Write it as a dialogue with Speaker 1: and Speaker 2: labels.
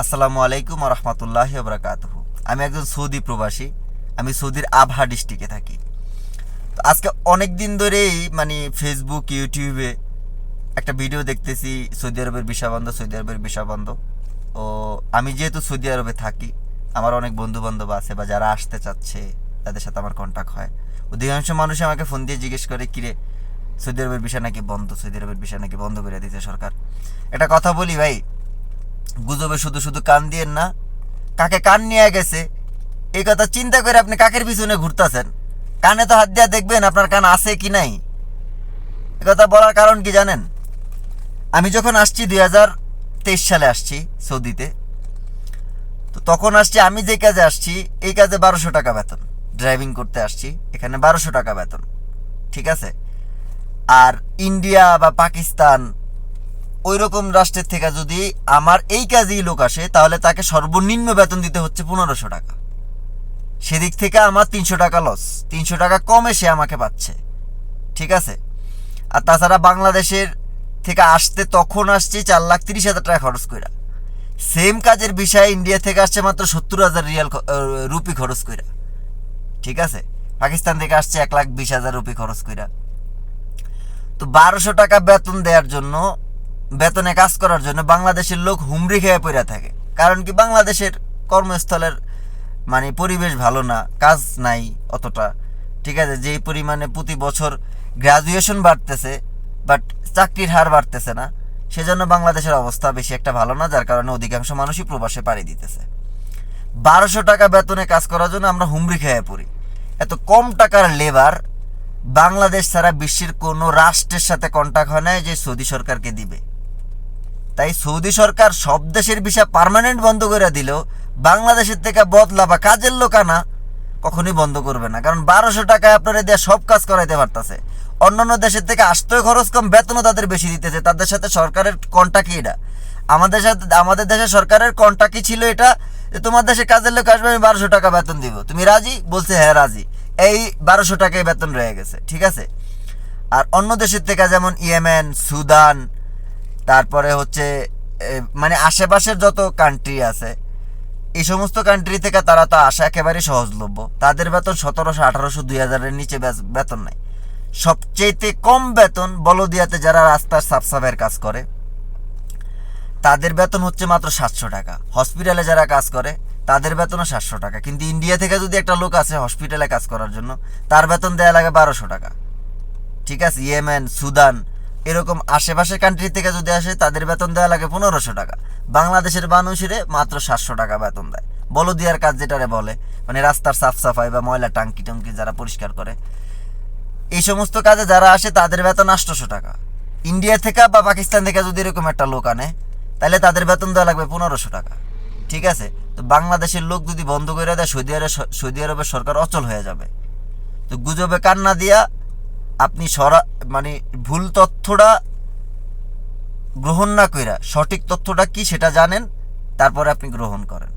Speaker 1: আসসালামু আলাইকুম রহমতুল্লাহি ওবরাকাতুহু। আমি একজন সৌদি প্রবাসী। আমি সৌদির আবহা ডিস্ট্রিক্টে থাকি। তো আজকে অনেক দিন ধরেই ফেসবুক ইউটিউবে একটা ভিডিও দেখতেছি, সৌদি আরবের ভিসা বন্ধ, সৌদি আরবের ভিসা বন্ধ। ও আমি যেহেতু সৌদি আরবে থাকি, আমার অনেক বন্ধু বান্ধব আছে বা যারা আসতে চাচ্ছে তাদের সাথে আমার কন্ট্যাক্ট হয়। অধিকাংশ মানুষ আমাকে ফোন দিয়ে জিজ্ঞেস করে, কিরে সৌদি আরবের ভিসা নাকি বন্ধ, সৌদি আরবের ভিসা নাকি বন্ধ করে দিতে সরকার। একটা কথা বলি ভাই, গুজবে শুধু শুধু কান দিয়েন না। কাকে কান নিয়ে গেছে এই কথা চিন্তা করে আপনি কাকের পিছনে ঘুরতেছেন? কানে তো হাত দিয়া দেখবেন আপনার কান আছে কি নাই। এ কথা বলার কারণ কি জানেন? আমি যখন আসছি 2023 সালে আসছি সৌদিতে, তো তখন আসছি, আমি যে কাজে আসছি এই কাজে 1200 টাকা বেতন। ড্রাইভিং করতে আসছি, এখানে 1200 টাকা বেতন, ঠিক আছে। আর ইন্ডিয়া বা পাকিস্তান ওই রকম রাষ্ট্রের থেকে যদি আমার এই কাজেই লোক আসে, তাহলে তাকে সর্বনিম্ন বেতন দিতে হচ্ছে 1500 টাকা। সেদিক থেকে আমার 300 টাকা লস, 300 টাকা কমে সে আমাকে পাচ্ছে, ঠিক আছে। আর তাছাড়া বাংলাদেশের থেকে আসতে তখন আসছি 4,30,000 টাকা খরচ কইরা। সেম কাজের বিষয়ে ইন্ডিয়া থেকে আসছে মাত্র 70,000 রিয়াল রুপি খরচ কইরা, ঠিক আছে। পাকিস্তান থেকে আসছে 1,20,000 রুপি খরচ কইরা। তো 1200 টাকা বেতন দেওয়ার জন্য, বেতনে কাজ করার জন্য বাংলাদেশের লোক হুমড়ি খেয়ে পড়ে থাকে। কারণ কি, বাংলাদেশের কর্মস্থলের পরিবেশ ভালো না, কাজ নাই অতটা, ঠিক আছে। যেই পরিমাণে প্রতি বছর গ্রাজুয়েশন বাড়তেছে বাট চাকরির হার বাড়তেছে না, সেজন্য বাংলাদেশের অবস্থা বেশি একটা ভালো না, যার কারণে অধিকাংশ মানুষই প্রবাসে পাড়ি দিতেছে। 1200 টাকা বেতনে কাজ করার জন্য আমরা হুমড়ি খেয়ে পড়ি। এত কম টাকার লেবার বাংলাদেশ ছাড়া বিশ্বের কোনো রাষ্ট্রের সাথে কন্ট্যাক্ট হয় না যে সৌদি সরকারকে দিবে। তাই সৌদি সরকার সব দেশের ভিসা পার্মানেন্ট বন্ধ করে দিলেও বাংলাদেশের থেকে বদলা বা কাজের লোক আনা কখনোই বন্ধ করবে না। কারণ 1200 টাকায় আপনারা দেওয়া সব কাজ করাইতে পারতেছে। অন্যান্য দেশের থেকে আসতেও খরচ কম, বেতনও তাদের বেশি দিতেছে। তাদের সাথে সরকারের কন্ট্যাক্টই এটা। আমাদের দেশের সরকারের কন্ট্যাক্টই ছিল এটা, যে তোমার দেশে কাজের লোক আসবে, আমি 1200 টাকা বেতন দিব, তুমি রাজি? বলছে হ্যাঁ রাজি। এই 1200 টাকায় বেতন রয়ে গেছে, ঠিক আছে। আর অন্য দেশের থেকে যেমন ইয়েমেন, সুদান, তারপরে হচ্ছে আশেপাশের যত কান্ট্রি আছে, এই সমস্ত কান্ট্রি থেকে তারা তো আসা একেবারে সহজলভ্য। তাদের বেতন 1700, 1800, 2000-এর নিচে বেতন নাই। সবচেয়ে কম বেতন বলদিয়াতে যারা রাস্তার সাফসাফাইয়ের কাজ করে, তাদের বেতন হচ্ছে মাত্র 700 টাকা। হসপিটালে যারা কাজ করে তাদের বেতনও 700 টাকা। কিন্তু ইন্ডিয়া থেকে যদি একটা লোক আসে হসপিটালে কাজ করার জন্য, তার বেতন দেওয়া লাগে 1200 টাকা, ঠিক আছে। ইয়েমেন, সুদান, এরকম আশেপাশের কান্ট্রি থেকে যদি আসে তাদের বেতন দেওয়া লাগে 1500 টাকা। বাংলাদেশের মানুষের মাত্র 700 টাকা বেতন দেয়। বলদিয়ার কাজ যেটারে বলে, রাস্তার সাফ সাফাই বা ময়লা টাঙ্কি টঙ্কি যারা পরিষ্কার করে, এই সমস্ত কাজে যারা আসে তাদের বেতন 800 টাকা। ইন্ডিয়া থেকে বা পাকিস্তান থেকে যদি এরকম একটা লোক আনে, তাহলে তাদের বেতন দেওয়া লাগবে 1500 টাকা, ঠিক আছে। তো বাংলাদেশের লোক যদি বন্ধ করে দেয়, সৌদি আরবের সরকার অচল হয়ে যাবে। তো গুজবে কান্না দিয়া আপনি ভুল তথ্যটা গ্রহণ না কইরা সঠিক তথ্যটা কি সেটা জানেন, তারপরে আপনি গ্রহণ করেন।